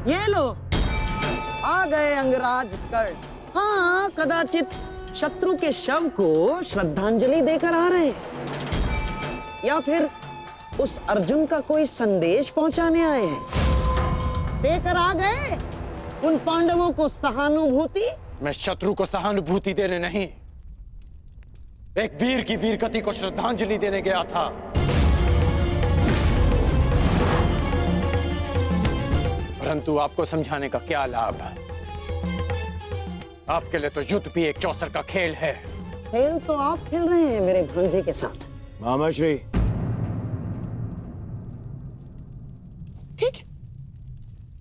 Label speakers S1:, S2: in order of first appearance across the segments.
S1: ये लो, आ गए अंगराज कर्ण। हाँ, कदाचित शत्रु के शव को श्रद्धांजलि देकर आ रहे, या फिर उस अर्जुन का कोई संदेश पहुंचाने आए हैं। देकर आ गए उन पांडवों को सहानुभूति।
S2: मैं शत्रु को सहानुभूति देने नहीं, एक वीर की वीरगति को श्रद्धांजलि देने गया था। परंतु आपको समझाने का क्या लाभ? आपके लिए तो युद्ध भी एक चौसर का खेल है।
S1: खेल तो आप खेल रहे हैं मेरे भांजे के साथ।
S2: मामाश्री,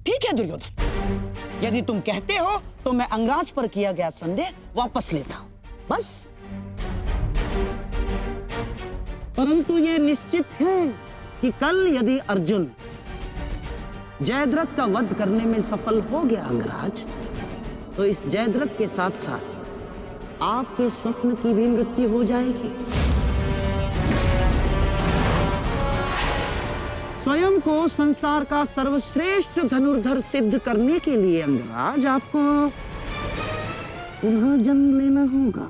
S1: ठीक है दुर्योधन, यदि तुम कहते हो तो मैं अंगराज पर किया गया संदेह वापस लेता हूं, बस। परंतु यह निश्चित है कि कल यदि अर्जुन जयद्रथ का वध करने में सफल हो गया अंगराज, तो इस जयद्रथ के साथ साथ आपके स्वप्न की भी मृत्यु हो जाएगी। स्वयं को संसार का सर्वश्रेष्ठ धनुर्धर सिद्ध करने के लिए अंगराज आपको पुनः जन्म लेना होगा।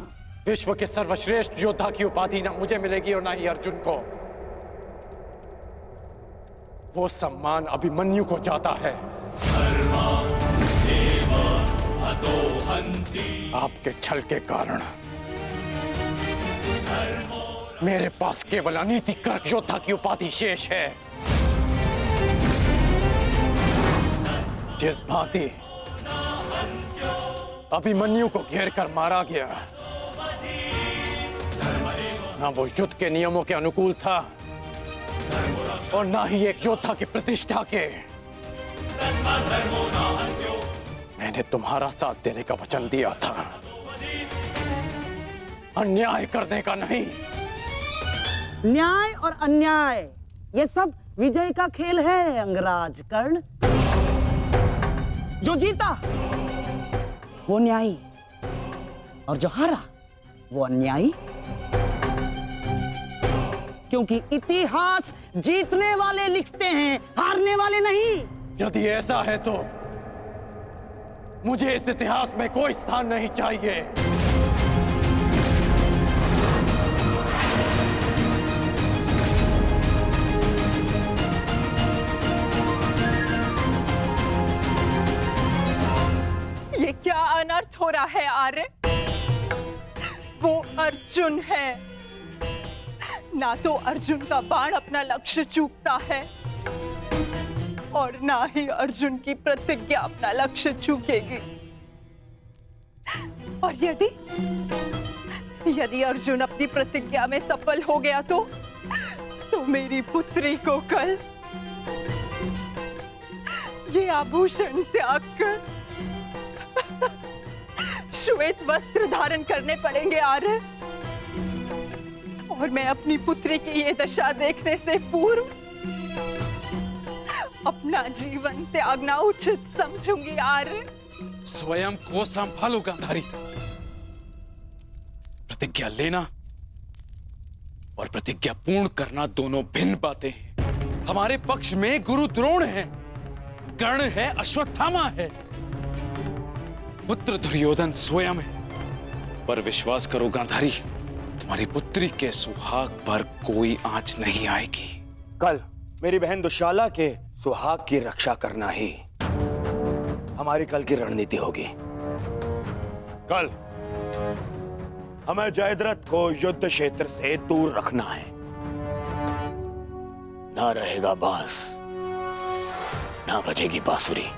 S2: विश्व के सर्वश्रेष्ठ योद्धा की उपाधि ना मुझे मिलेगी और ना ही अर्जुन को। वो सम्मान अभिमन्यु को जाता है। आपके छल के कारण मेरे पास केवल अनीतिकर योद्धा की उपाधि शेष है। जिस भांति अभिमन्यु को घेर कर मारा गया, ना वो युद्ध के नियमों के अनुकूल था और ना ही एक योद्धा की प्रतिष्ठा के। मैंने तुम्हारा साथ देने का वचन दिया था, अन्याय करने का नहीं।
S1: न्याय और अन्याय ये सब विजय का खेल है अंगराज कर्ण। जो जीता वो न्यायी और जो हारा वो अन्यायी, क्योंकि इतिहास जीतने वाले लिखते हैं, हारने वाले नहीं।
S2: यदि ऐसा है तो मुझे इस इतिहास में कोई स्थान नहीं चाहिए।
S3: ये क्या अनर्थ हो रहा है आर्य? वो अर्जुन है, ना तो अर्जुन का बाण अपना लक्ष्य चूकता है और ना ही अर्जुन की प्रतिज्ञा अपना लक्ष्य चूकेगी। और यदि अर्जुन अपनी प्रतिज्ञा में सफल हो गया तो मेरी पुत्री को कल ये आभूषण त्याग कर श्वेत वस्त्र धारण करने पड़ेंगे आर्य। और मैं अपनी पुत्री की ये दशा देखने से पूर्व अपना जीवन त्यागना उचित समझूंगी आर्य।
S2: स्वयं को संभालो गांधारी। प्रतिज्ञा लेना और प्रतिज्ञा पूर्ण करना दोनों भिन्न बातें हैं। हमारे पक्ष में गुरु द्रोण है, कर्ण है, अश्वत्थामा है, पुत्र दुर्योधन स्वयं है। पर विश्वास करो गांधारी, तुम्हारी पुत्री के सुहाग पर कोई आंच नहीं आएगी।
S4: कल मेरी बहन दुशाला के सुहाग की रक्षा करना ही हमारी कल की रणनीति होगी। कल हमें जयद्रथ को युद्ध क्षेत्र से दूर रखना है। ना रहेगा बांस, ना बजेगी बांसुरी।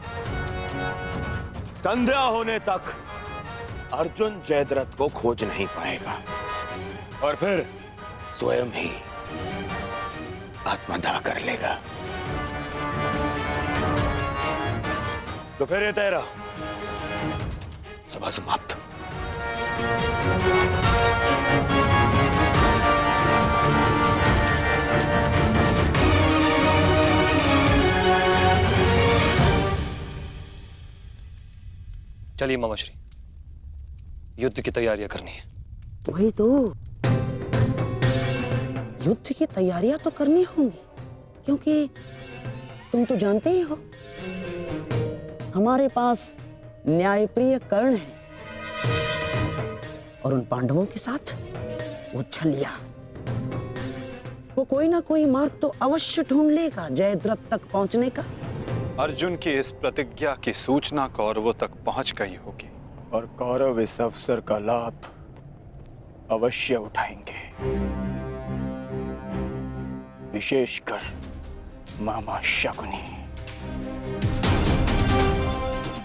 S4: संध्या होने तक अर्जुन जयद्रथ को खोज नहीं पाएगा और फिर स्वयं ही आत्मदाह कर लेगा। तो फिर ये तेरा सभा समाप्त।
S5: चलिए मामाश्री, युद्ध की तैयारियां करनी है।
S1: वही तो, युद्ध की तैयारियां तो करनी होंगी, क्योंकि तुम तो जानते ही हो हमारे पास न्यायप्रिय कर्ण है और उन पांडवों के साथ वो छलिया। वो कोई ना कोई मार्ग तो अवश्य ढूंढ लेगा जयद्रथ तक पहुंचने का।
S6: अर्जुन की इस प्रतिज्ञा की सूचना कौरवों तक पहुंच गई होगी
S4: और कौरव इस अवसर का लाभ अवश्य उठाएंगे, विशेषकर मामा शकुनी,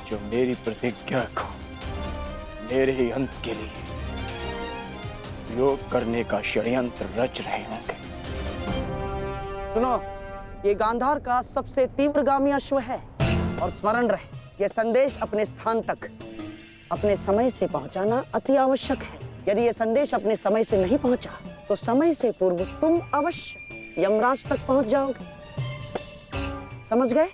S4: जो मेरी प्रतिज्ञा को मेरे ही अंत के लिए योग करने का षड्यंत्र रच रहे होंगे।
S1: सुनो, ये गांधार का सबसे तीव्रगामी अश्व है और स्मरण रहे, ये संदेश अपने स्थान तक अपने समय से पहुंचाना अति आवश्यक है। यदि ये संदेश अपने समय से नहीं पहुंचा तो समय से पूर्व तुम अवश्य यमराज तक पहुंच जाओगे। समझ गए?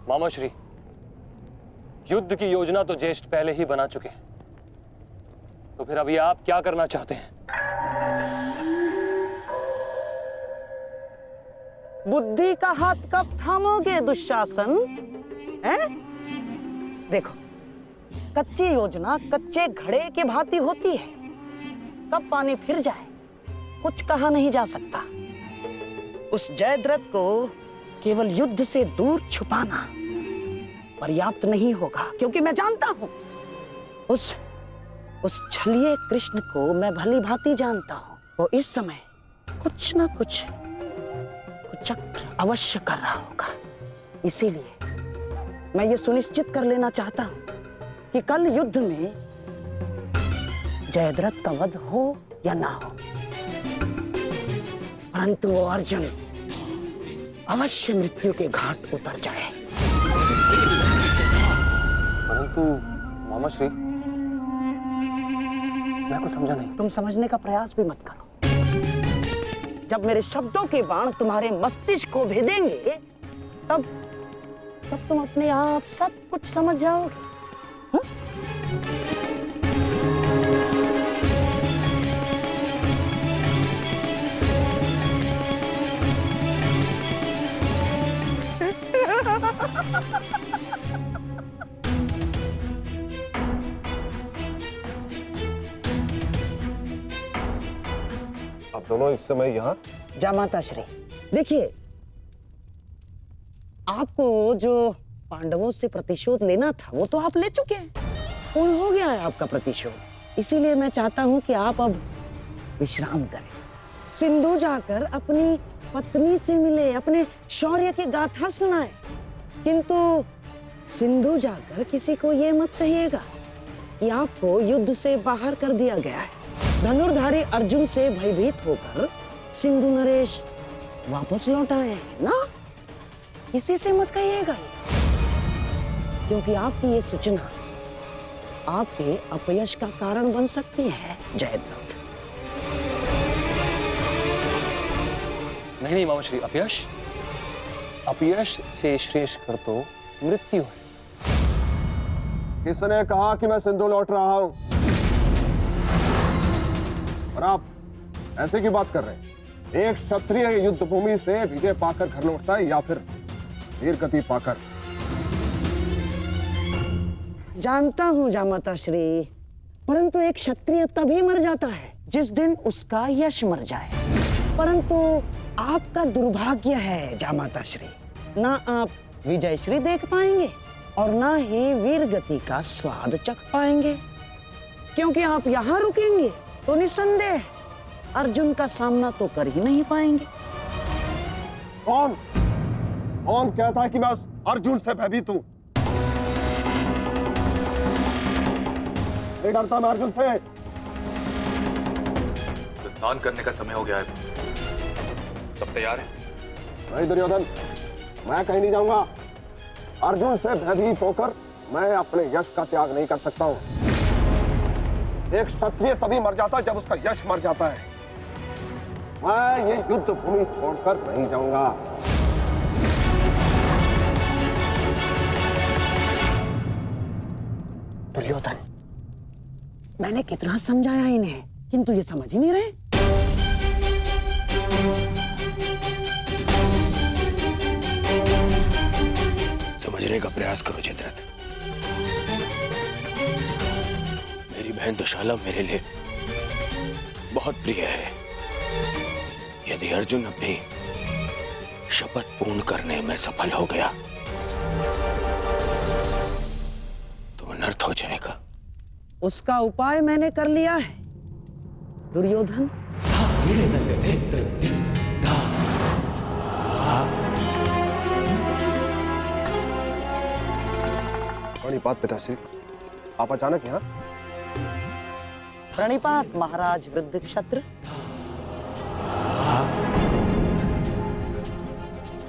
S5: मामा श्री, युद्ध की योजना तो ज्येष्ठ पहले ही बना चुके हैं, तो फिर अभी आप क्या करना चाहते हैं?
S1: बुद्धि का हाथ कब थामोगे दुशासन? हैं? देखो, कच्ची योजना कच्चे घड़े के भांति होती है, कब पानी फिर जाए कुछ कहा नहीं जा सकता। उस जयद्रथ को केवल युद्ध से दूर छुपाना पर्याप्त नहीं होगा, क्योंकि मैं जानता हूं उस छलिए कृष्ण को मैं भली भांति जानता हूं। वो इस समय कुछ ना कुछ कुचक्र अवश्य कर रहा होगा। इसीलिए मैं ये सुनिश्चित कर लेना चाहता हूं कि कल युद्ध में जयद्रथ का वध हो या ना हो, परंतु वो अर्जुन अवश्य मृत्यु के घाट उतर जाए।
S5: परंतु मामा श्री, मैं कुछ समझा नहीं।
S1: तुम समझने का प्रयास भी मत करो। जब मेरे शब्दों के बाण तुम्हारे मस्तिष्क को भेदेंगे तब तुम अपने आप सब कुछ समझ जाओगे।
S7: आप दोनों इस समय यहाँ?
S1: जामाता श्री, देखिए, आपको जो पांडवों से प्रतिशोध लेना था वो तो आप ले चुके हैं, पूर्ण हो गया है आपका प्रतिशोध। इसीलिए मैं चाहता हूं कि आप अब विश्राम करें, सिंधु जाकर अपनी पत्नी से मिले, अपने शौर्य की गाथा सुनाए। किंतु सिंधु जाकर किसी को ये मत कहिएगा कि आपको युद्ध से बाहर कर दिया गया है। धनुर्धारी अर्जुन से भयभीत होकर सिंधु नरेश वापस लौट आए हैं ना, किसी से मत कहिएगा, क्योंकि आपकी ये सूचना आपके अपयश का कारण बन सकती है जयद्रथ।
S5: नहीं मामा श्री, अपयश से श्रेष्ठ कर तो मृत्यु है।
S7: किसने कहा कि मैं सिंधु लौट रहा हूं? और आप ऐसे की बात कर रहे हैं? एक क्षत्रिय युद्ध भूमि से विजय पाकर घर लौटता है या फिर वीर गति पाकर?
S1: जानता हूं जामाता श्री, परंतु एक क्षत्रिय तभी मर जाता है जिस दिन उसका यश मर जाए। परंतु आपका दुर्भाग्य है जामाता श्री, ना आप विजय श्री देख पाएंगे और ना ही वीर गति का स्वाद चख पाएंगे, क्योंकि आप यहां रुकेंगे तो निसंदेह अर्जुन का सामना तो कर ही नहीं पाएंगे।
S7: कौन कहता है कि मैं उस अर्जुन से भयभीत हूं? नहीं डरता मैं अर्जुन से।
S8: स्नान करने का समय हो गया है, सब तैयार है?
S7: नहीं दुर्योधन, मैं कहीं नहीं जाऊंगा। अर्जुन से भयभीत होकर मैं अपने यश का त्याग नहीं कर सकता हूं। एक क्षत्रिय तभी मर जाता है जब उसका यश मर जाता है। मैं ये युद्ध भूमि छोड़कर नहीं जाऊंगा।
S1: दुर्योधन, मैंने कितना समझाया इन्हें, किंतु ये समझ ही नहीं रहे।
S4: समझने का प्रयास करो जयद्रथ। मेरी बहन दुशाला मेरे लिए बहुत प्रिय है। यदि अर्जुन अपनी शपथ पूर्ण करने में सफल हो गया तो अनर्थ हो जाएगा।
S1: उसका उपाय मैंने कर लिया है दुर्योधन।
S7: प्रणिपात पिताश्री, आप अचानक यहाँ?
S1: प्रणिपात महाराज वृद्ध क्षत्र।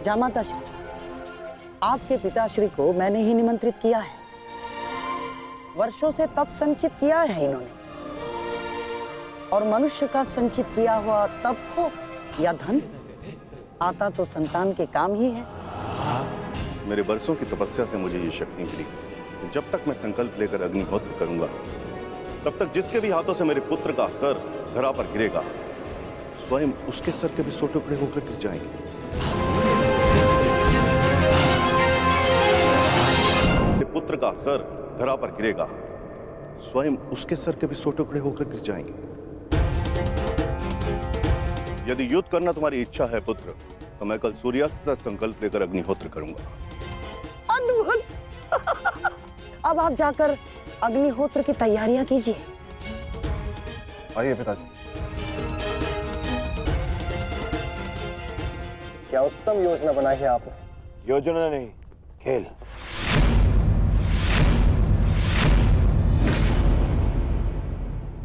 S1: जामाताश्री, आपके पिताश्री को मैंने ही निमंत्रित किया है। वर्षों से तप संचित किया है इन्होंने, और मनुष्य का संचित किया हुआ तप हो या धन, आता तो संतान के काम ही है।
S9: मेरे वर्षों की तपस्या से मुझे ये शक्ति मिली। जब तक मैं संकल्प लेकर अग्निहोत्र करूंगा, तब तक जिसके भी हाथों से मेरे पुत्र का सर धरा पर गिरेगा, स्वयं उसके सर के भी 100 टुकड़े होकर गिर जाएंगे। मेरे पुत्र का सर धरा पर गिरेगा, स्वयं उसके सर के भी 100 टुकड़े होकर गिर जाएंगे। यदि युद्ध करना तुम्हारी इच्छा है पुत्र, तो मैं कल सूर्यास्त तक संकल्प लेकर अग्निहोत्र करूंगा।
S1: अद्भुत। अब आप जाकर अग्निहोत्र की तैयारियां कीजिए।
S7: आइए पिताजी।
S5: क्या उत्तम योजना बनाई है आपने।
S4: योजना नहीं, खेल।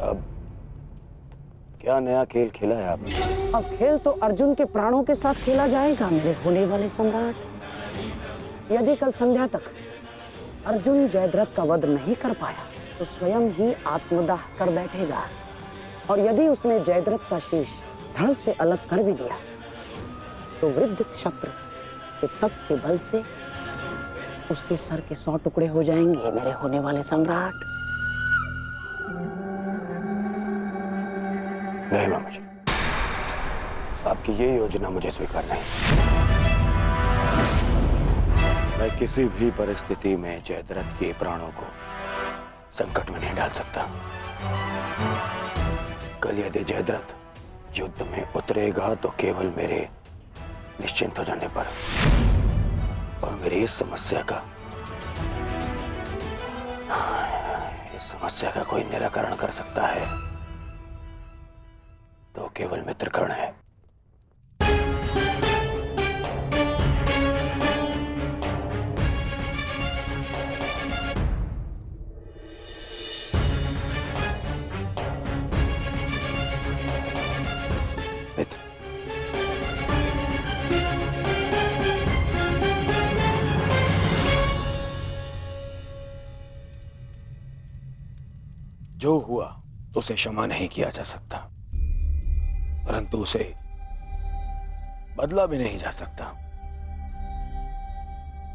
S4: अब क्या नया खेल खेला है आपने?
S1: अब खेल तो अर्जुन के प्राणों के साथ खेला जाएगा मेरे होने वाले सम्राट। यदि कल संध्या तक अर्जुन जयद्रथ का वध नहीं कर पाया तो स्वयं ही आत्मदाह कर बैठेगा, और यदि उसने जयद्रथ का शीश धड़ से अलग कर भी दिया तो वृद्ध क्षत्र के तप के बल से उसके सर के 100 टुकड़े हो जाएंगे मेरे होने वाले सम्राट।
S4: नहीं मामा जी, आपकी ये योजना मुझे स्वीकार नहीं। मैं किसी भी परिस्थिति में जयद्रथ के प्राणों को संकट में नहीं डाल सकता। कल यदि जयद्रथ युद्ध में उतरेगा तो केवल मेरे निश्चिंत हो जाने पर, और मेरी इस समस्या का कोई निराकरण कर सकता है तो केवल मित्रकर्ण है। मित्र, जो हुआ उसे क्षमा नहीं किया जा सकता, परंतु उसे बदला भी नहीं जा सकता।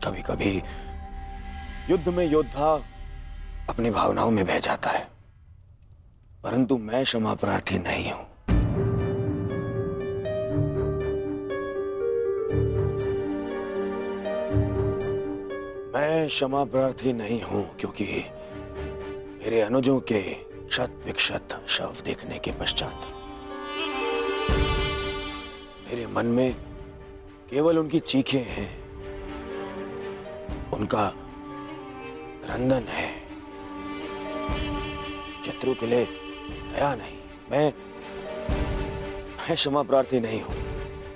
S4: कभी कभी युद्ध में योद्धा अपनी भावनाओं में बह जाता है, परंतु मैं क्षमा प्रार्थी नहीं हूं। मैं क्षमा प्रार्थी नहीं हूं क्योंकि मेरे अनुजों के शत विक्षत शव देखने के पश्चात मेरे मन में केवल उनकी चीखें हैं, उनका क्रंदन है। शत्रु के लिए दया नहीं। मैं क्षमा प्रार्थी नहीं हूं।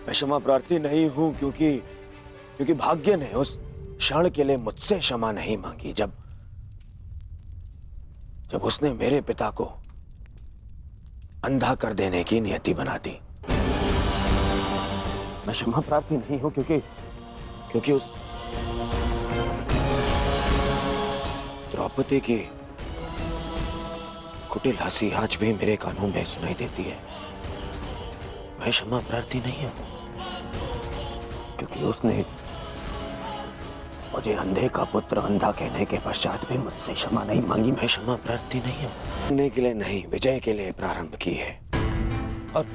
S4: मैं क्षमा प्रार्थी नहीं हूं क्योंकि भाग्य ने उस क्षण के लिए मुझसे क्षमा नहीं मांगी जब उसने मेरे पिता को अंधा कर देने की नियति बना दी। मैं क्षमा प्रार्थी नहीं हूं क्योंकि उस द्रौपदी की कुटिल हंसी आज भी मेरे कानों में सुनाई देती है। मैं क्षमा प्रार्थी नहीं हूं क्योंकि उसने मुझे अंधे का पुत्र अंधा कहने के पश्चात भी मुझसे क्षमा नहीं मांगी। मैं क्षमा प्रार्थी नहीं हूं। जीतने के लिए नहीं, विजय के लिए प्रारंभ की है। और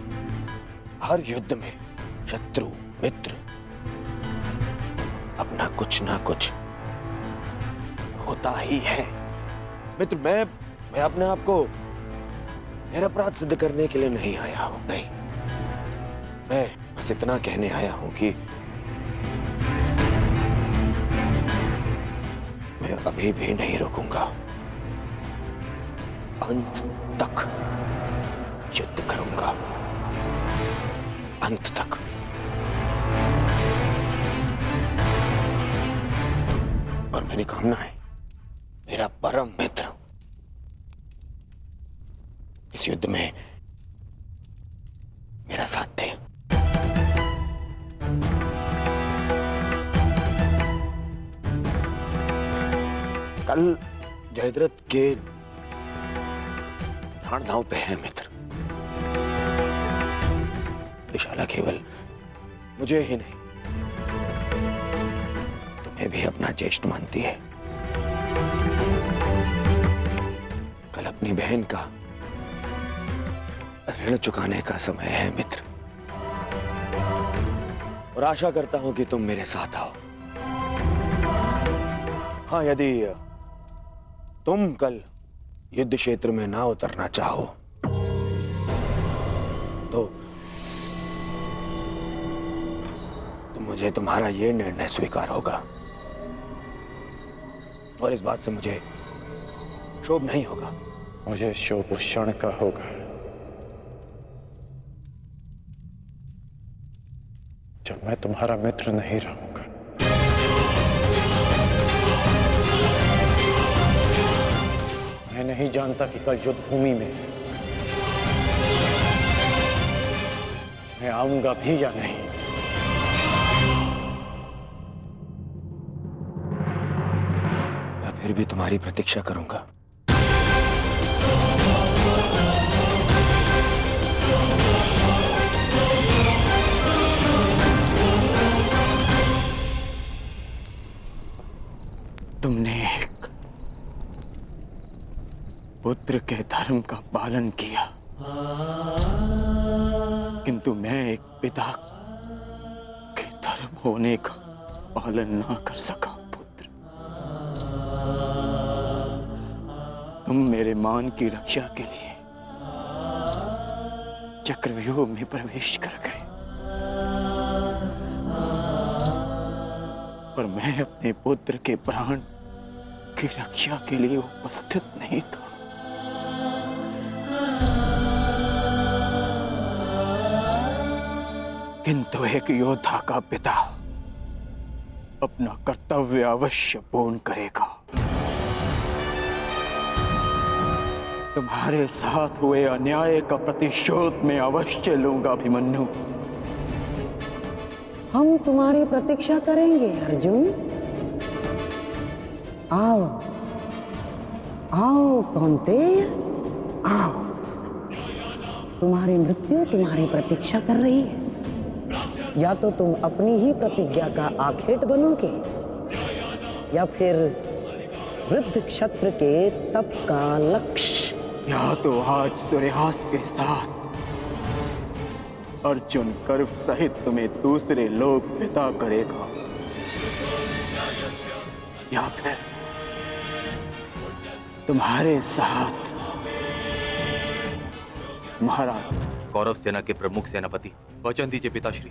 S4: हर युद्ध में शत्रु मित्र अपना कुछ ना कुछ
S1: होता ही है।
S4: मित्र, मैं अपने आप को निरपराध सिद्ध करने के लिए नहीं आया हूं, नहीं। मैं बस इतना कहने आया हूं कि मैं अभी भी नहीं रुकूंगा। अंत तक युद्ध करूंगा, अंत तक। और मेरी कामना है मेरा परम मित्र इस युद्ध में मेरा साथ दे। कल जयद्रथ के प्राण दांव पे है मित्र। दुशाला केवल मुझे ही नहीं, तुम्हें भी अपना ज्येष्ठ मानती है। कल अपनी बहन का ऋण चुकाने का समय है मित्र, और आशा करता हूं कि तुम मेरे साथ आओ। हाँ, यदि तुम कल युद्ध क्षेत्र में ना उतरना चाहो तो मुझे तुम्हारा यह निर्णय स्वीकार होगा, और इस बात से मुझे क्षोभ नहीं होगा।
S2: मुझे क्षोभ उस क्षण का होगा जब मैं तुम्हारा मित्र नहीं रहूंगा। मैं नहीं जानता कि कल युद्ध भूमि में मैं आऊंगा भी या नहीं।
S4: मैं फिर भी तुम्हारी प्रतीक्षा करूंगा।
S1: तुमने एक पुत्र के धर्म का पालन किया, किंतु मैं एक पिता के धर्म होने का पालन ना कर सका। पुत्र, तुम मेरे मान की रक्षा के लिए चक्रव्यूह में प्रवेश कर गए, पर मैं अपने पुत्र के प्राण की रक्षा के लिए उपस्थित नहीं था। किंतु एक योद्धा का पिता अपना कर्तव्य अवश्य पूर्ण करेगा। तुम्हारे साथ हुए अन्याय का प्रतिशोध मैं अवश्य लूंगा अभिमन्यु। हम तुम्हारी प्रतीक्षा करेंगे अर्जुन। आओ आओ कौन्तेय, आओ। तुम्हारी मृत्यु तुम्हारी प्रतीक्षा कर रही है। या तो तुम अपनी ही प्रतिज्ञा का आखेट बनोगे, या फिर वृद्ध क्षत्र के तप का लक्ष्य, या तो आज सूर्यास्त के साथ अर्जुन गर्व सहित तुम्हें दूसरे लोक विदा करेगा, या फिर तुम्हारे साथ महाराज।
S8: कौरव सेना के प्रमुख सेनापति, वचन दीजिए पिताश्री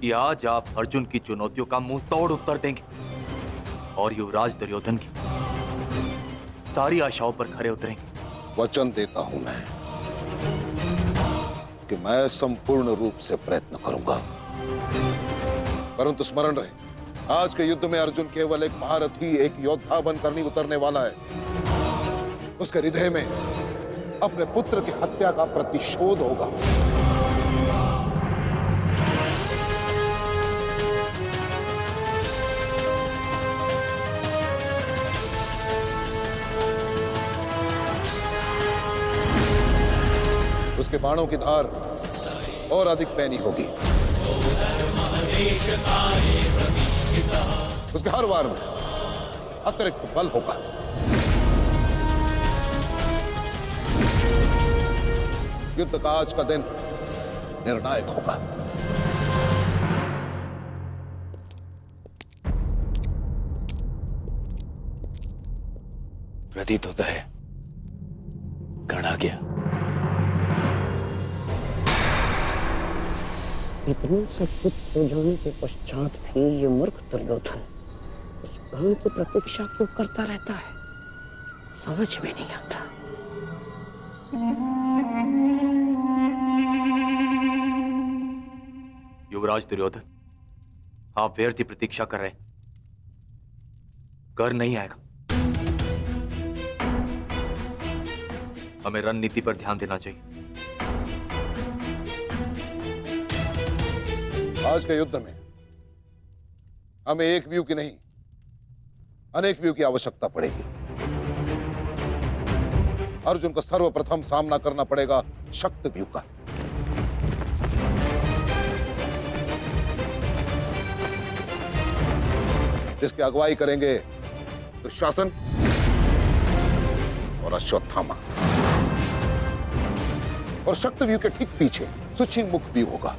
S8: कि आज आप अर्जुन की चुनौतियों का मुंह तोड़ उत्तर देंगे और युवराज दुर्योधन की सारी आशाओं पर खरे उतरेंगे।
S7: वचन देता हूं मैं कि मैं संपूर्ण रूप से प्रयत्न करूंगा, परंतु स्मरण रहे, आज के युद्ध में अर्जुन केवल एक महारथी, एक योद्धा बनकर नहीं उतरने वाला है। उसके हृदय में अपने पुत्र की हत्या का प्रतिशोध होगा। उसके बाणों की धार और अधिक पैनी होगी। उसके हर वार में अतिरिक्त बल होगा। युद्ध का आज का दिन निर्णायक होगा।
S4: प्रतीत होता है गण आ गया।
S1: इतना सब कुछ हो जाने के पश्चात भी ये मूर्ख दुर्योधन उस गण की प्रतीक्षा क्यों करता रहता है, समझ में नहीं आता।
S8: युवराज दुर्योधन, आप व्यर्थ ही प्रतीक्षा कर रहे हैं। कर नहीं आएगा। हमें रणनीति पर ध्यान देना चाहिए।
S7: आज के युद्ध में हमें एक व्यू की नहीं, अनेक व्यू की आवश्यकता पड़ेगी। अर्जुन को सर्वप्रथम सामना करना पड़ेगा शक्त व्यू का। जिसकी अगुवाई करेंगे दुशासन और अश्वत्थामा, और शक्त व्यू के ठीक पीछे सुचिमुख व्यू होगा।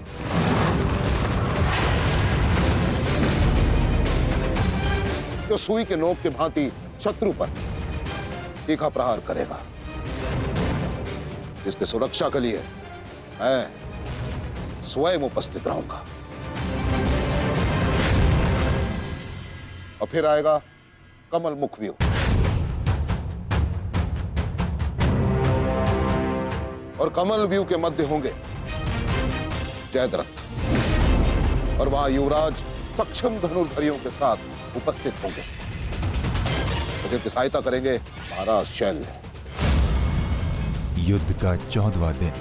S7: जो सुई के नोक के भांति शत्रु पर तीखा प्रहार करेगा। जिसकी सुरक्षा के लिए मैं स्वयं उपस्थित रहूंगा। और फिर आएगा कमल मुख व्यू। और कमल व्यू के मध्य होंगे जयद्रथ, और वहां युवराज सक्षम धनुर्धरियों के साथ उपस्थित होंगे, तो जिनकी सहायता करेंगे महाराज शैल्य।
S10: युद्ध का 14वां दिन।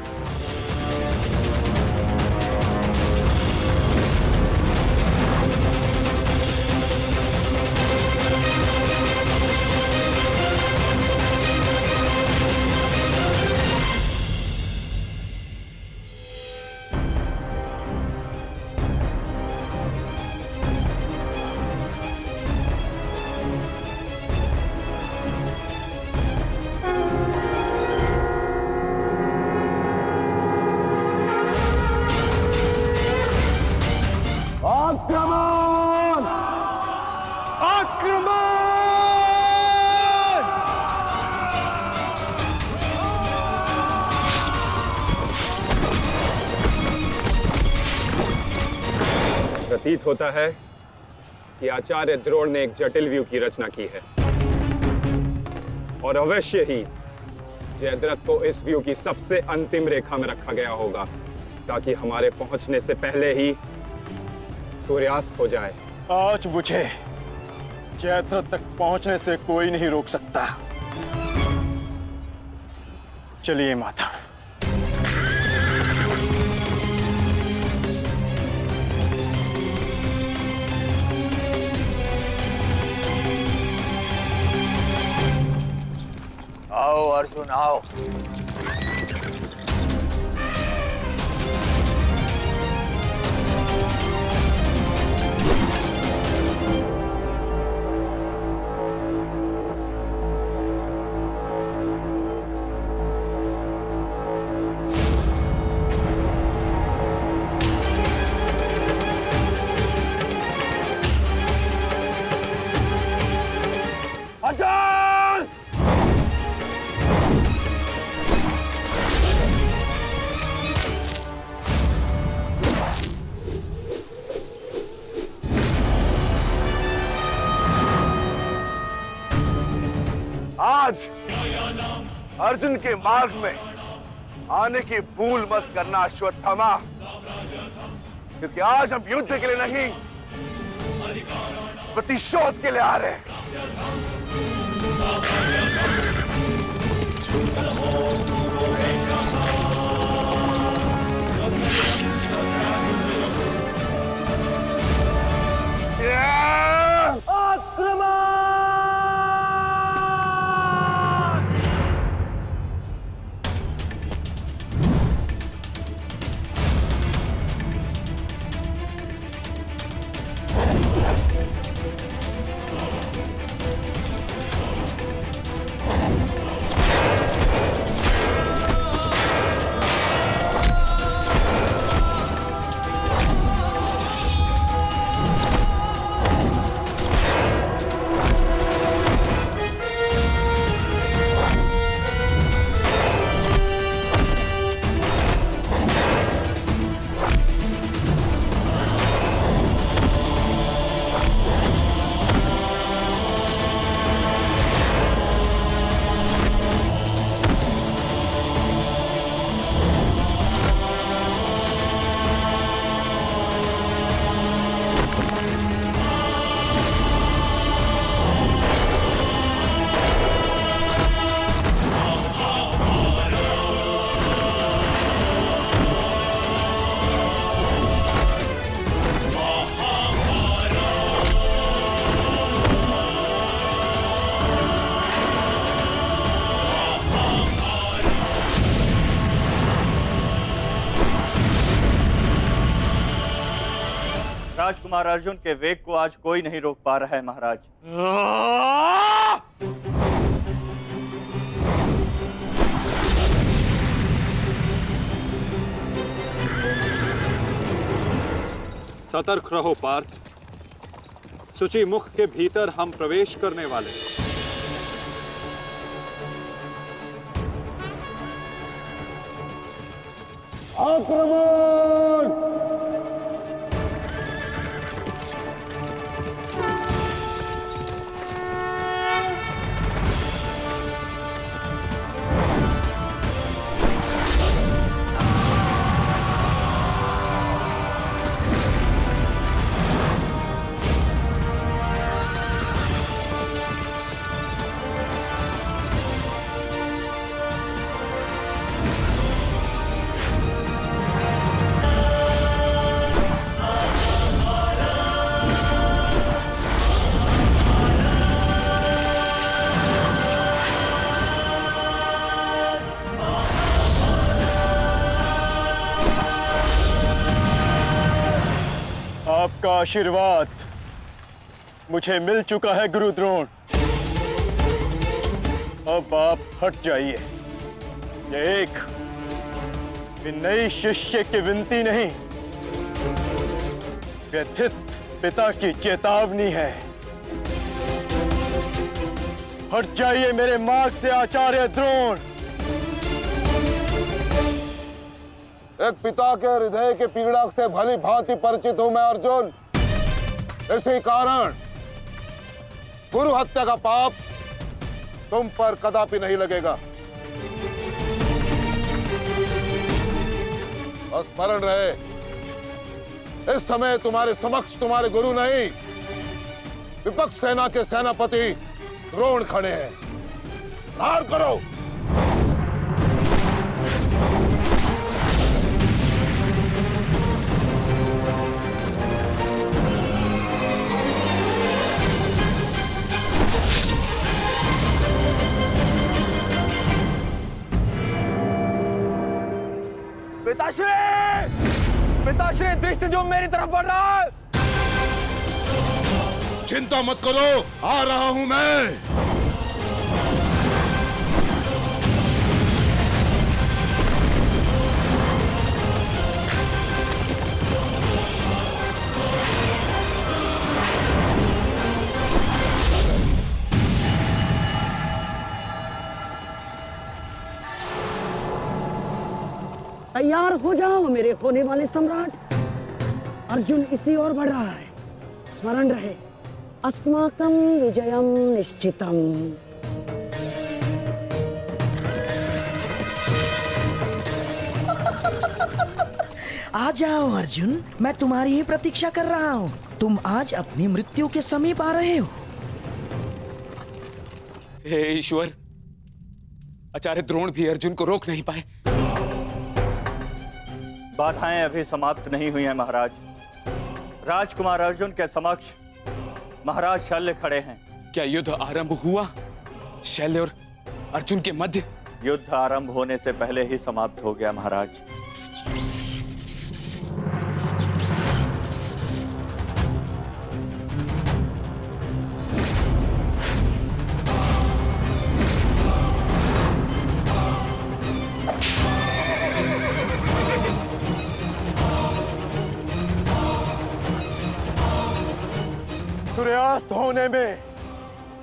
S11: प्रतीत होता है कि आचार्य द्रोण ने एक जटिल व्यू की रचना की है, और अवश्य ही जयद्रथ को इस व्यू की सबसे अंतिम रेखा में रखा गया होगा, ताकि हमारे पहुंचने से पहले ही सूर्यास्त हो जाए।
S4: आज मुझे जयद्रथ तक पहुंचने से कोई नहीं रोक सकता। चलिए माता।
S8: आओ अर्जुन आओ।
S7: आज अर्जुन के मार्ग में आने की भूल मत करना अश्वत्थामा, क्योंकि आज हम युद्ध के लिए नहीं, प्रतिशोध के लिए आ रहे हैं।
S10: राजकुमार अर्जुन के वेग को आज कोई नहीं रोक पा रहा है महाराज।
S6: सतर्क रहो पार्थ, सूची मुख के भीतर हम प्रवेश करने वाले हैं।
S7: आक्रमण!
S11: आपका आशीर्वाद मुझे मिल चुका है गुरु द्रोण। अब आप हट जाइए। ये एक नई शिष्य की विनती नहीं, व्यथित पिता की चेतावनी है। हट जाइए मेरे मार्ग से आचार्य द्रोण।
S7: एक पिता के हृदय के पीड़ा से भली भांति परिचित हूं मैं अर्जुन। इसी कारण गुरु हत्या का पाप तुम पर कदापि नहीं लगेगा। स्मरण रहे, इस समय तुम्हारे समक्ष तुम्हारे गुरु नहीं, विपक्ष सेना के सेनापति द्रोण खड़े हैं। प्रहार करो।
S5: पिताश्री, दृष्टि जो मेरी तरफ बढ़ रहा है।
S7: चिंता मत करो, आ रहा हूं मैं।
S1: तैयार हो जाओ मेरे होने वाले सम्राट। अर्जुन इसी ओर बढ़ रहा है। स्मरण रहे, अस्माकं विजयम निश्चितम।
S12: आ जाओ अर्जुन, मैं तुम्हारी ही प्रतीक्षा कर रहा हूँ। तुम आज अपनी मृत्यु के समीप आ रहे हो।
S2: हे ईश्वर, आचार्य द्रोण भी अर्जुन को रोक नहीं पाए।
S10: बाधाएं अभी समाप्त नहीं हुई हैं महाराज। राजकुमार अर्जुन के समक्ष महाराज शल्य खड़े हैं।
S2: क्या युद्ध आरंभ हुआ शल्य और अर्जुन के मध्य?
S10: युद्ध आरंभ होने से पहले ही समाप्त हो गया महाराज।
S11: सूर्यास्त होने में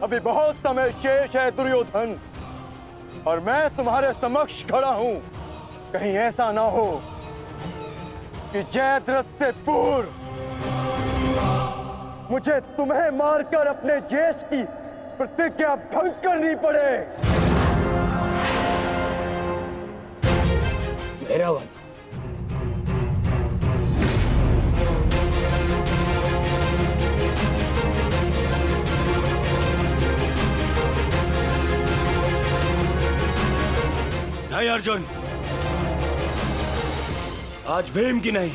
S11: अभी बहुत समय शेष है दुर्योधन, और मैं तुम्हारे समक्ष खड़ा हूं। कहीं ऐसा ना हो कि जयद्रथ से पूर्व मुझे तुम्हें मारकर अपने ज्येष्ठ की प्रतिज्ञा भंग करनी पड़े।
S4: मेरा वन नहीं अर्जुन, आज भीम की नहीं,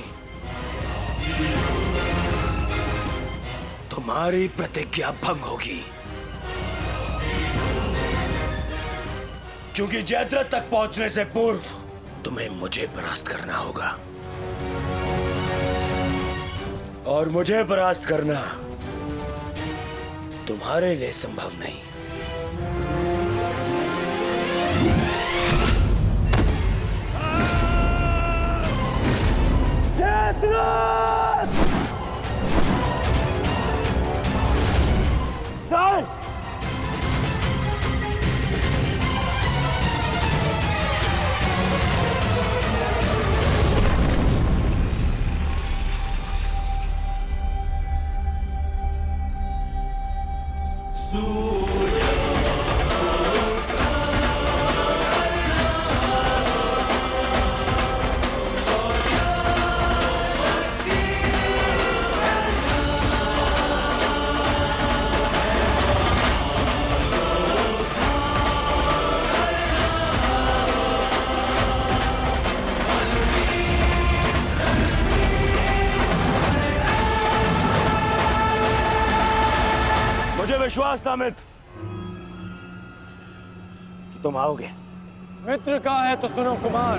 S4: तुम्हारी प्रतिज्ञा भंग होगी, क्योंकि जयद्रथ तक पहुंचने से पूर्व तुम्हें मुझे परास्त करना होगा। और और मुझे परास्त करना तुम्हारे लिए संभव नहीं। मुझे विश्वास था मित्र कि तुम आओगे।
S5: मित्र का है तो सुनो कुमार,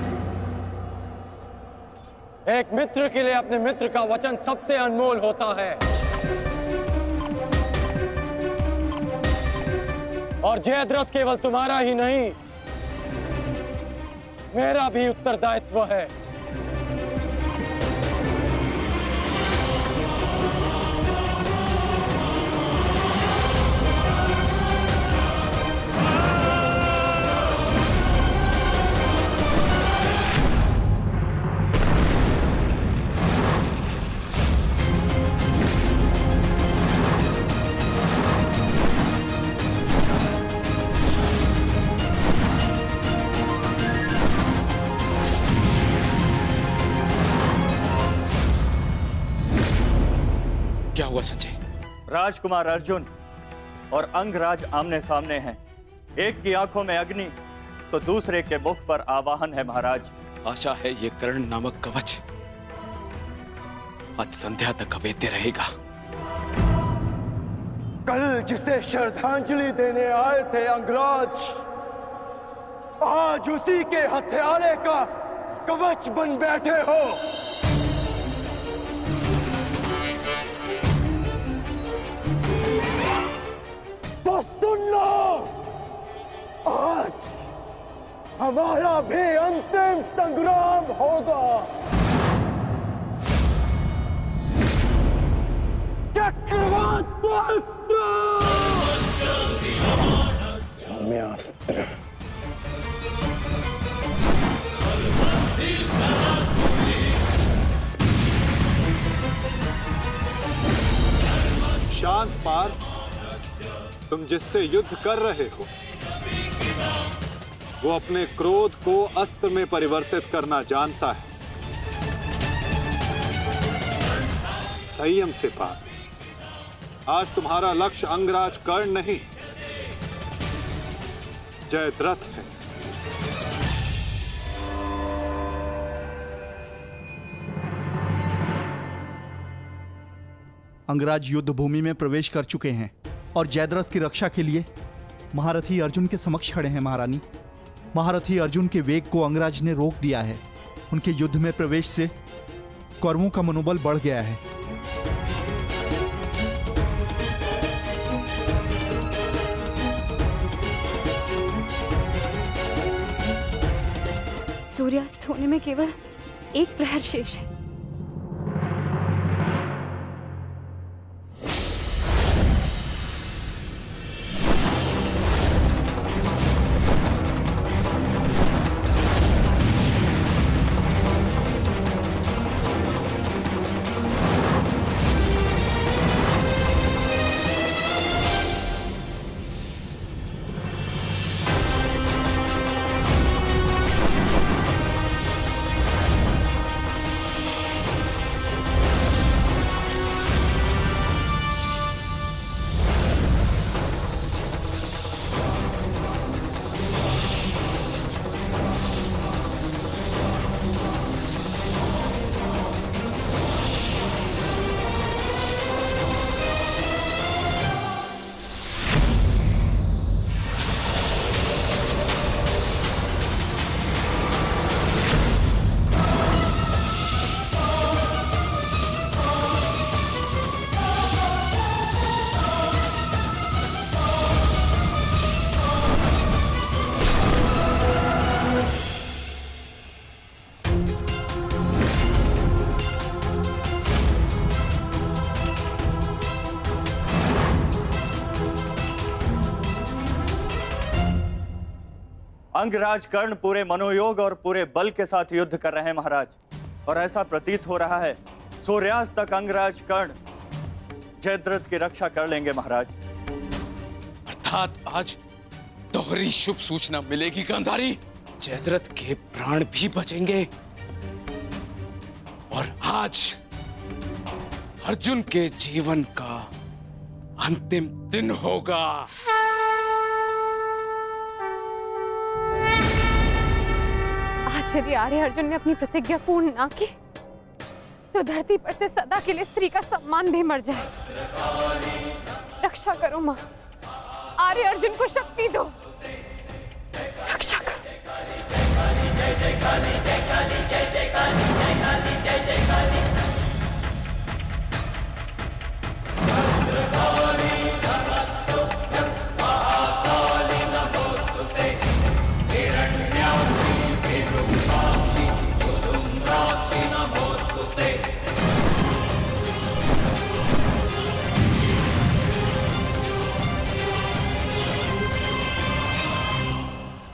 S5: एक मित्र के लिए अपने मित्र का वचन सबसे अनमोल होता है। और जयद्रथ केवल तुम्हारा ही नहीं, मेरा भी उत्तरदायित्व है।
S2: क्या हुआ संजय?
S10: राजकुमार अर्जुन और अंगराज आमने सामने हैं। एक की आंखों में अग्नि तो दूसरे के मुख पर आवाहन है महाराज।
S2: आशा है ये कर्ण नामक कवच आज संध्या तक अवेद्य रहेगा।
S11: कल जिसे श्रद्धांजलि देने आए थे अंगराज, आज उसी के हत्यारे का कवच बन बैठे हो। तो सुन लो, आज हमारा भी अंतिम संग्राम होगा।
S7: सौम्यास्त्र।
S6: शांत पार्थ, तुम जिससे युद्ध कर रहे हो वो अपने क्रोध को अस्त्र में परिवर्तित करना जानता है। संयम से पार्थ, आज तुम्हारा लक्ष्य अंगराज कर्ण नहीं, जयद्रथ है।
S13: अंगराज युद्ध भूमि में प्रवेश कर चुके हैं और जयद्रथ की रक्षा के लिए महारथी अर्जुन के समक्ष खड़े हैं। महारानी, महारथी अर्जुन के वेग को अंगराज ने रोक दिया है। उनके युद्ध में प्रवेश से कौरवों का मनोबल बढ़ गया है।
S14: सूर्यास्त होने में केवल एक प्रहर शेष है।
S10: अंगराज कर्ण पूरे मनोयोग और पूरे बल के साथ युद्ध कर रहे हैं महाराज, और ऐसा प्रतीत हो रहा है सूर्यास्त तक अंगराज कर्ण जयद्रथ की रक्षा कर लेंगे महाराज।
S2: अर्थात आज दोहरी शुभ सूचना मिलेगी गांधारी, जयद्रथ के प्राण भी बचेंगे और आज अर्जुन के जीवन का अंतिम दिन होगा।
S14: आज यदि आर्य अर्जुन ने अपनी प्रतिज्ञा पूर्ण ना की तो धरती पर से सदा के लिए स्त्री का सम्मान भी मर जाए। रक्षा करो मां, आर्य अर्जुन को शक्ति दो, रक्षा करो।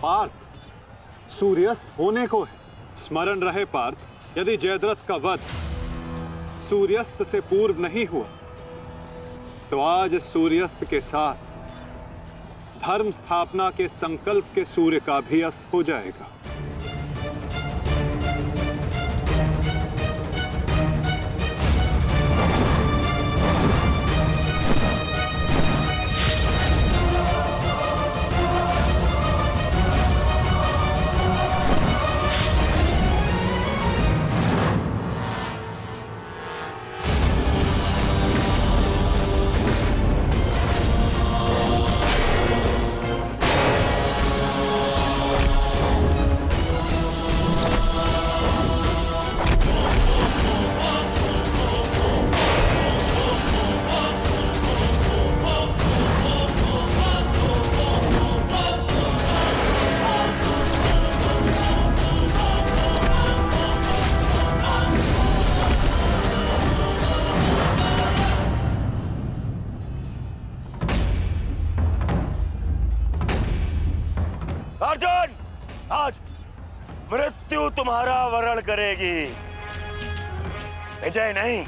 S6: पार्थ, सूर्यास्त होने को है। स्मरण रहे पार्थ, यदि जयद्रथ का वध सूर्यास्त से पूर्व नहीं हुआ तो आज सूर्यास्त के साथ धर्म स्थापना के संकल्प के सूर्य का भी अस्त हो जाएगा।
S4: अर्जुन, आज मृत्यु तुम्हारा वरण करेगी, विजय नहीं।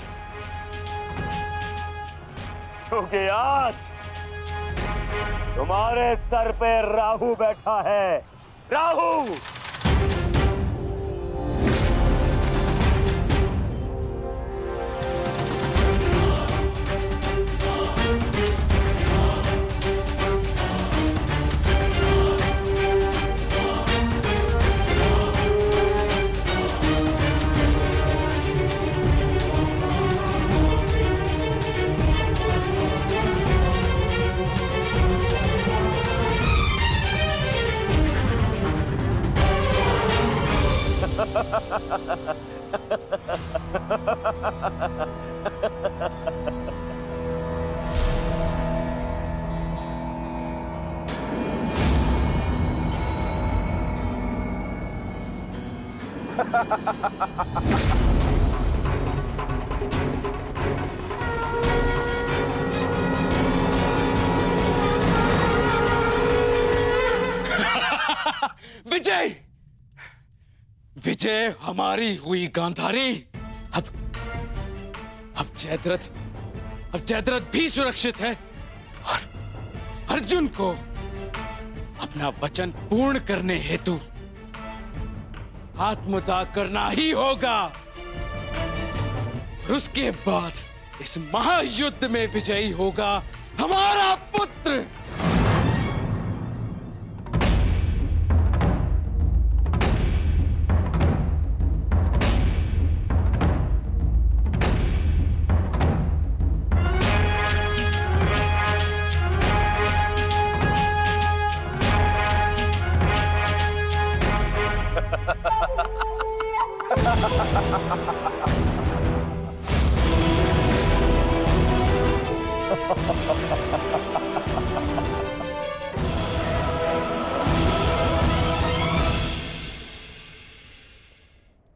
S4: क्योंकि आज तुम्हारे सर पे राहु बैठा है। राहु
S2: विजय, विजय हमारी हुई गांधारी। अब जयद्रथ भी सुरक्षित है और अर्जुन को अपना वचन पूर्ण करने हेतु आत्मदाह करना ही होगा। और उसके बाद इस महायुद्ध में विजयी होगा हमारा पुत्र।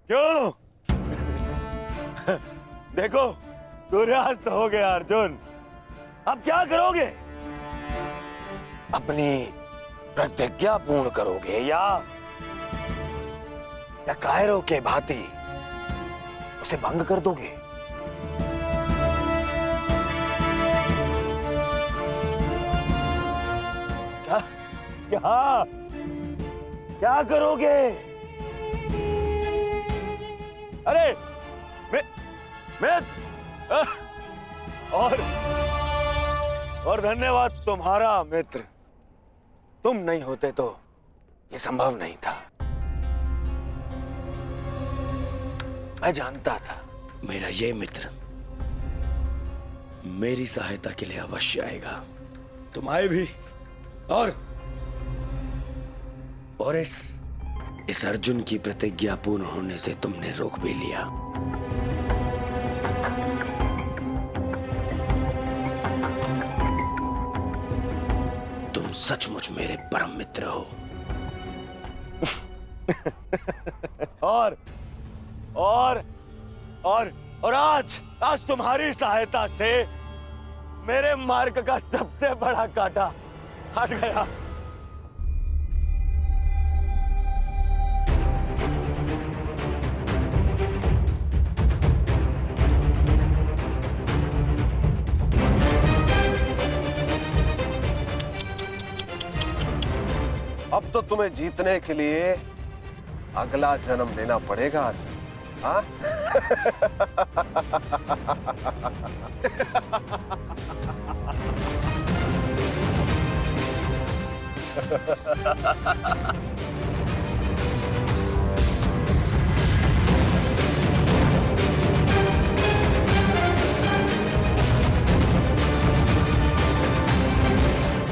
S4: क्यों? देखो, सूर्यास्त हो गया अर्जुन। अब क्या करोगे? अपनी प्रतिज्ञा पूर्ण करोगे या कायरों के भांति उसे भंग कर दोगे? क्या क्या क्या करोगे? अरे मित्र, और धन्यवाद तुम्हारा मित्र। तुम नहीं होते तो ये संभव नहीं था। मैं जानता था मेरा ये मित्र मेरी सहायता के लिए अवश्य आएगा। तुम आए भी और इस अर्जुन की प्रतिज्ञा पूर्ण होने से तुमने रोक भी लिया। तुम सचमुच मेरे परम मित्र हो। और आज तुम्हारी सहायता से मेरे मार्ग का सबसे बड़ा कांटा हट गया।
S7: अब तो तुम्हें जीतने के लिए अगला जन्म लेना पड़ेगा अर्जुन। हाँ?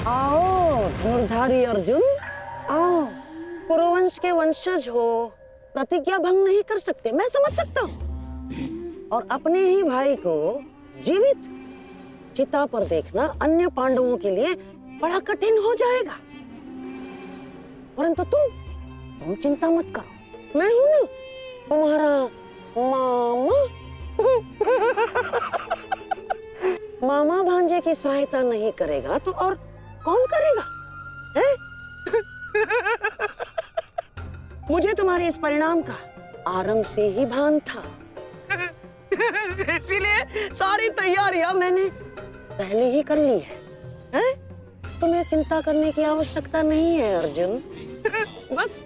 S1: आओ धनुर्धारी अर्जुन, आओ। कुरुवंश के वंशज हो, प्रतिज्ञा भंग नहीं कर सकते, मैं समझ सकता हूँ। और अपने ही भाई को जीवित चिता पर देखना अन्य पांडवों के लिए बड़ा कठिन हो जाएगा। परंतु तुम चिंता मत करो, मैं हूं ना तुम्हारा मामा। मामा भांजे की सहायता नहीं करेगा तो और कौन करेगा? है? मुझे तुम्हारे इस परिणाम का आरंभ से ही भान था। इसीलिए सारी तैयारियां मैंने पहले ही कर ली है? तुम्हें चिंता करने की आवश्यकता नहीं है अर्जुन। बस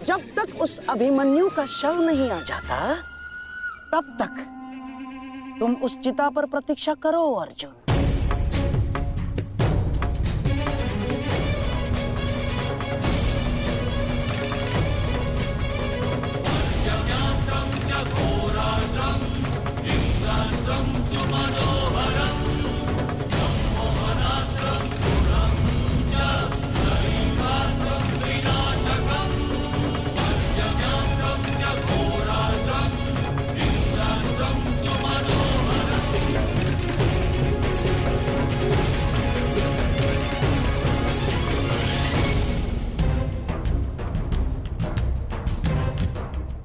S1: जब तक उस अभिमन्यु का शव नहीं आ जाता तब तक तुम उस चिता पर प्रतीक्षा करो अर्जुन।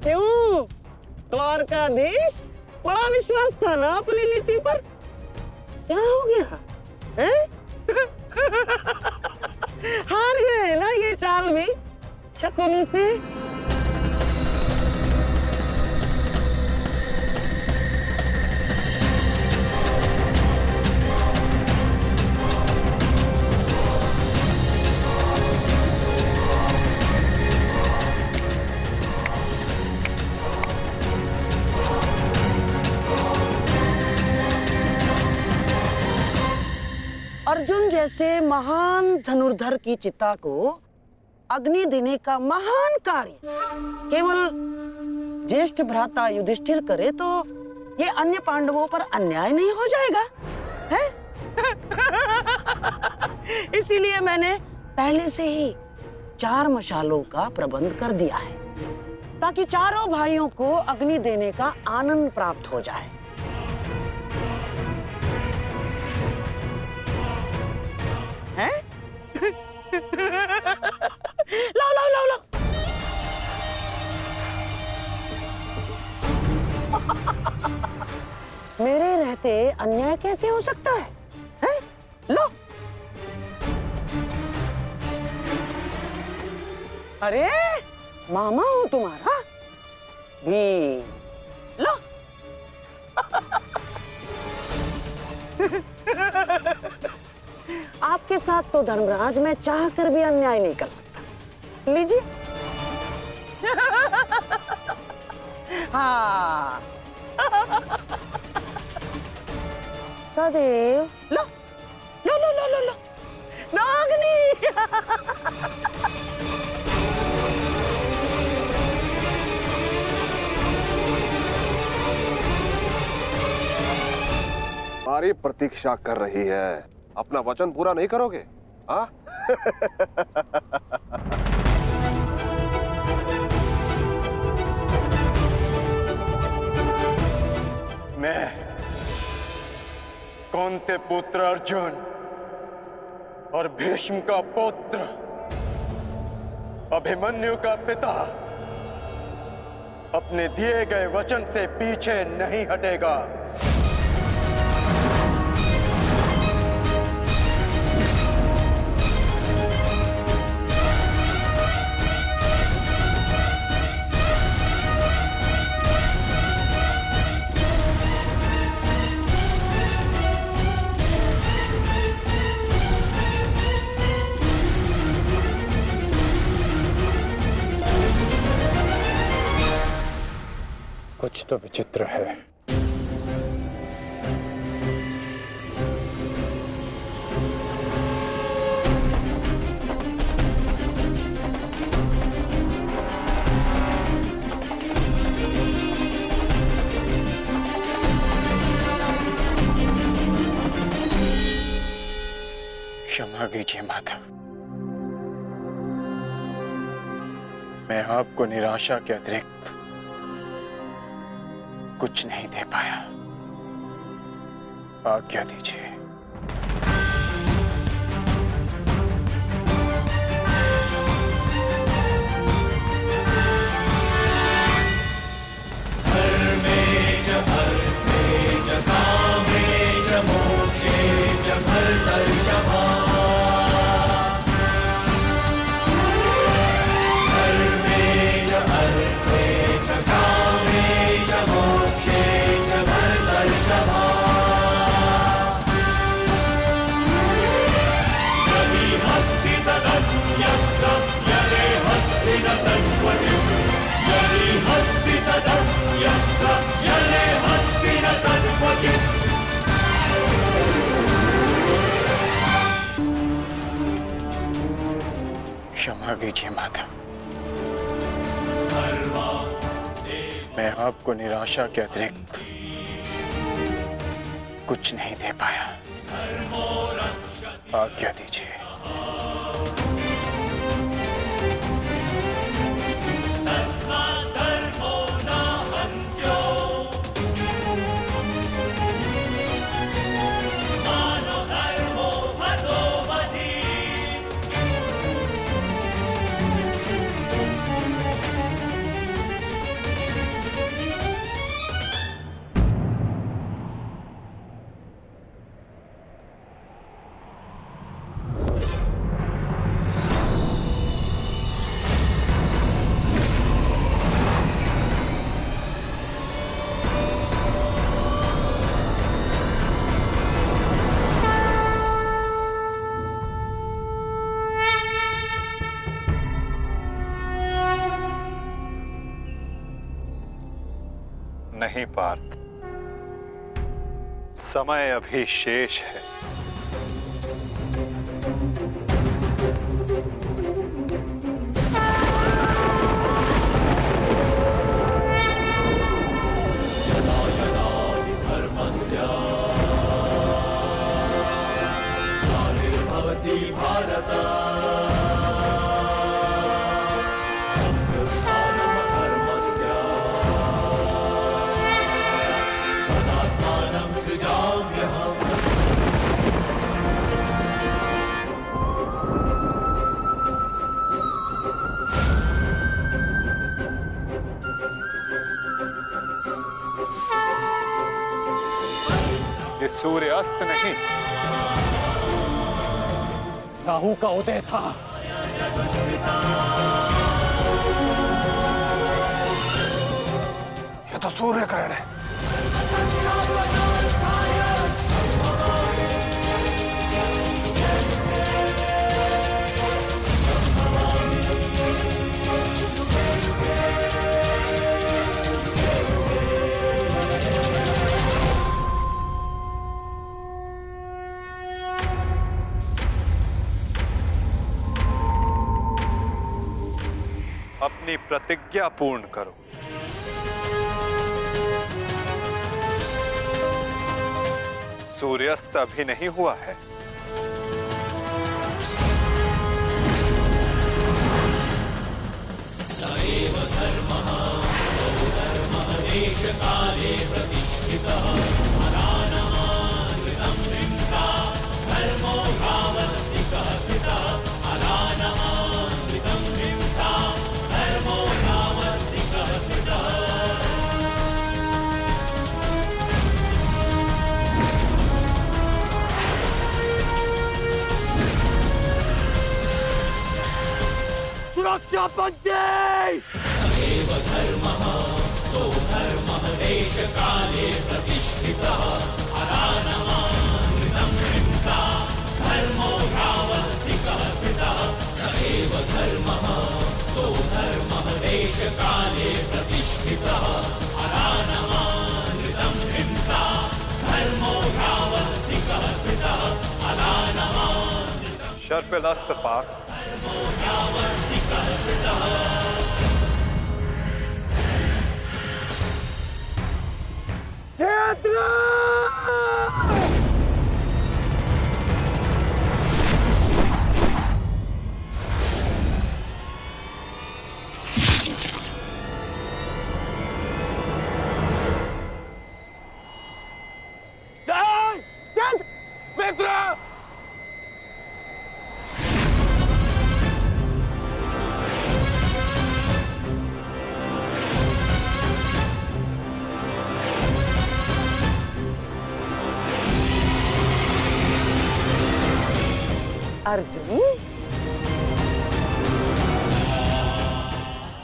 S1: क्यों द्वारकाधीश, बड़ा विश्वास था ना अपनी नीति पर? क्या हो गया है? हार गए ना ये चाल भी शकुनी से? अर्जुन जैसे महान धनुर्धर की चिता को अग्नि देने का महान कार्य केवल ज्येष्ठ भ्राता युधिष्ठिर करे तो ये अन्य पांडवों पर अन्याय नहीं हो जाएगा है? इसीलिए मैंने पहले से ही 4 मशालों का प्रबंध कर दिया है ताकि चारों भाइयों को अग्नि देने का आनंद प्राप्त हो जाए। हैं? लाओ लाओ लाओ लाओ। मेरे रहते अन्याय कैसे हो सकता है? हैं? लो। अरे मामा हूं तुम्हारा भी, लो। आपके साथ तो धर्मराज मैं चाह कर भी अन्याय नहीं कर सकता। लीजिए। हाँ। सदैव लो लो लो लो लो लो नागनी।
S7: हमारी प्रतीक्षा कर रही है, अपना वचन पूरा नहीं करोगे? हाँ?
S11: मैं कौंते पुत्र अर्जुन और भीष्म का पुत्र अभिमन्यु का पिता अपने दिए गए वचन से पीछे नहीं हटेगा। कुछ तो विचित्र है। क्षमा कीजिए माता, मैं आपको निराशा के अतिरिक्त कुछ नहीं दे पाया। आज्ञा दीजिए। क्षमा कीजिए माता, मैं आपको निराशा के अतिरिक्त कुछ नहीं दे पाया। आज्ञा दीजिए।
S6: नहीं पार्थ, समय अभी शेष है।
S11: ये सूर्य अस्त नहीं,
S5: राहु का उदय था।
S7: तो सूर्य ग्रहण है।
S6: अपनी प्रतिज्ञा पूर्ण करो। सूर्यास्त अभी नहीं हुआ है।
S15: सएव धर्मः सौधर्मः देशकाले प्रतिष्ठितः अनानमानृतं हिंसा धर्मो यावत्तिकः स्थितः अनानमानृतं हिंसा धर्मो यावत्तिकः स्थितः।
S11: सुरक्षा पंक्ति।
S15: सएव धर्मः सौधर्मः देशकाले प्रतिष्ठितः अनानमानृतं हिंसा धर्मो यावत्तिकः स्थितः। सएव धर्मः सौधर्मः देशकाले प्रतिष्ठितः अनानमानृतं हिंसा धर्मो यावत्तिकः स्थितः अनानमानृतं।
S6: शर्पिलास्त्र पाक।
S1: अर्जुन,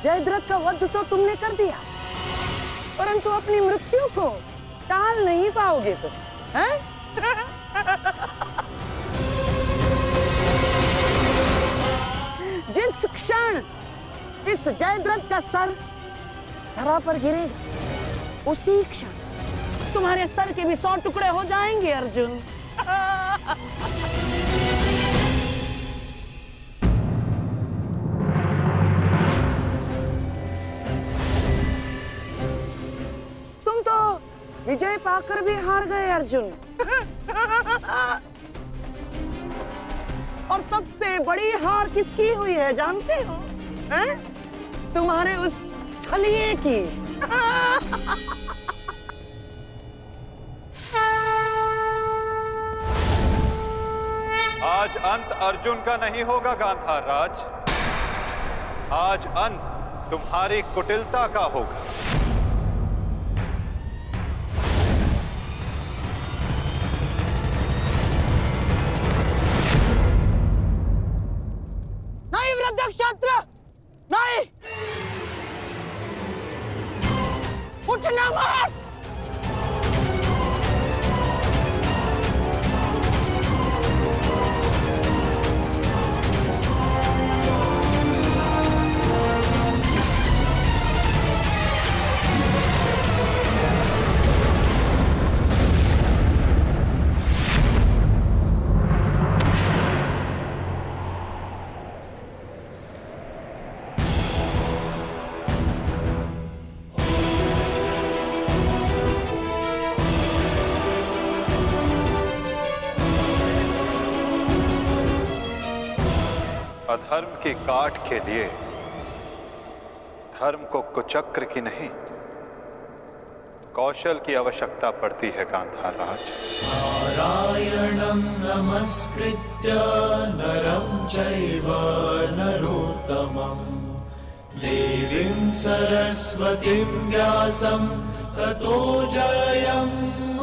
S1: जयद्रथ का वध तो तुमने कर दिया, परंतु अपनी मृत्यु को टाल नहीं पाओगे तुम, हैं? जिस क्षण इस जयद्रथ का सर धरा पर गिरेगा, उसी क्षण तुम्हारे सर के भी 100 टुकड़े हो जाएंगे अर्जुन। तुम तो विजय पाकर भी हार गए अर्जुन। और सबसे बड़ी हार किसकी हुई है जानते हो? हैं? तुम्हारे उस छलिए की।
S6: आज अंत अर्जुन का नहीं होगा गांधार राज। आज अंत तुम्हारी कुटिलता का होगा।
S1: नहीं वृद्धक्षत्र, नहीं, उठना मत।
S6: अधर्म की काट के लिए धर्म को कुचक्र की नहीं, कौशल की आवश्यकता पड़ती है गांधार राज।
S15: नारायणं नमस्कृत्य नरं चैव नरोत्तमं देवीं सरस्वतीं व्यासं ततो जयम्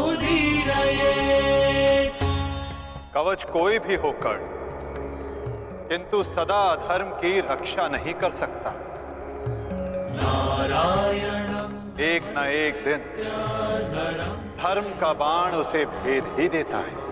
S15: उदीरयेत्।
S6: कवच कोई भी होकर किंतु सदा अधर्म की रक्षा नहीं कर सकता।
S15: नारायणं
S6: एक न एक दिन धर्म का बाण उसे भेद ही देता है।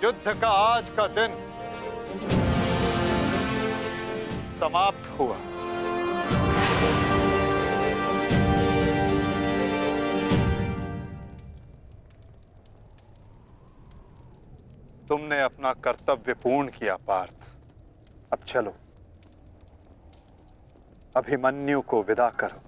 S6: युद्ध का आज का दिन समाप्त हुआ। तुमने अपना कर्तव्य पूर्ण किया पार्थ। अब चलो, अभिमन्यु को विदा करो।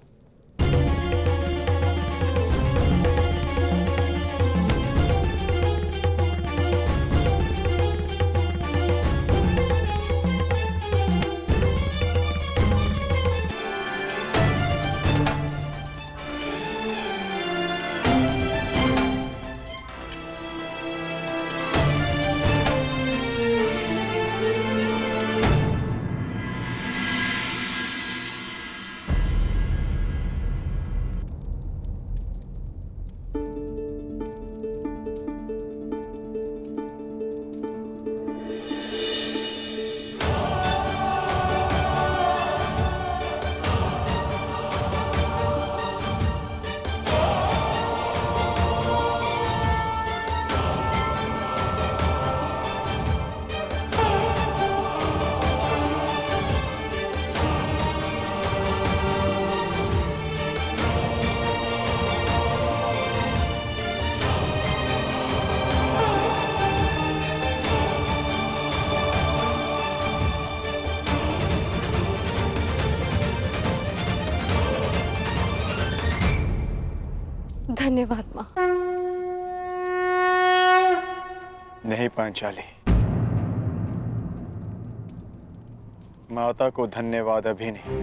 S3: धन्यवाद माँ।
S6: नहीं पांचाली, माता को धन्यवाद अभी नहीं,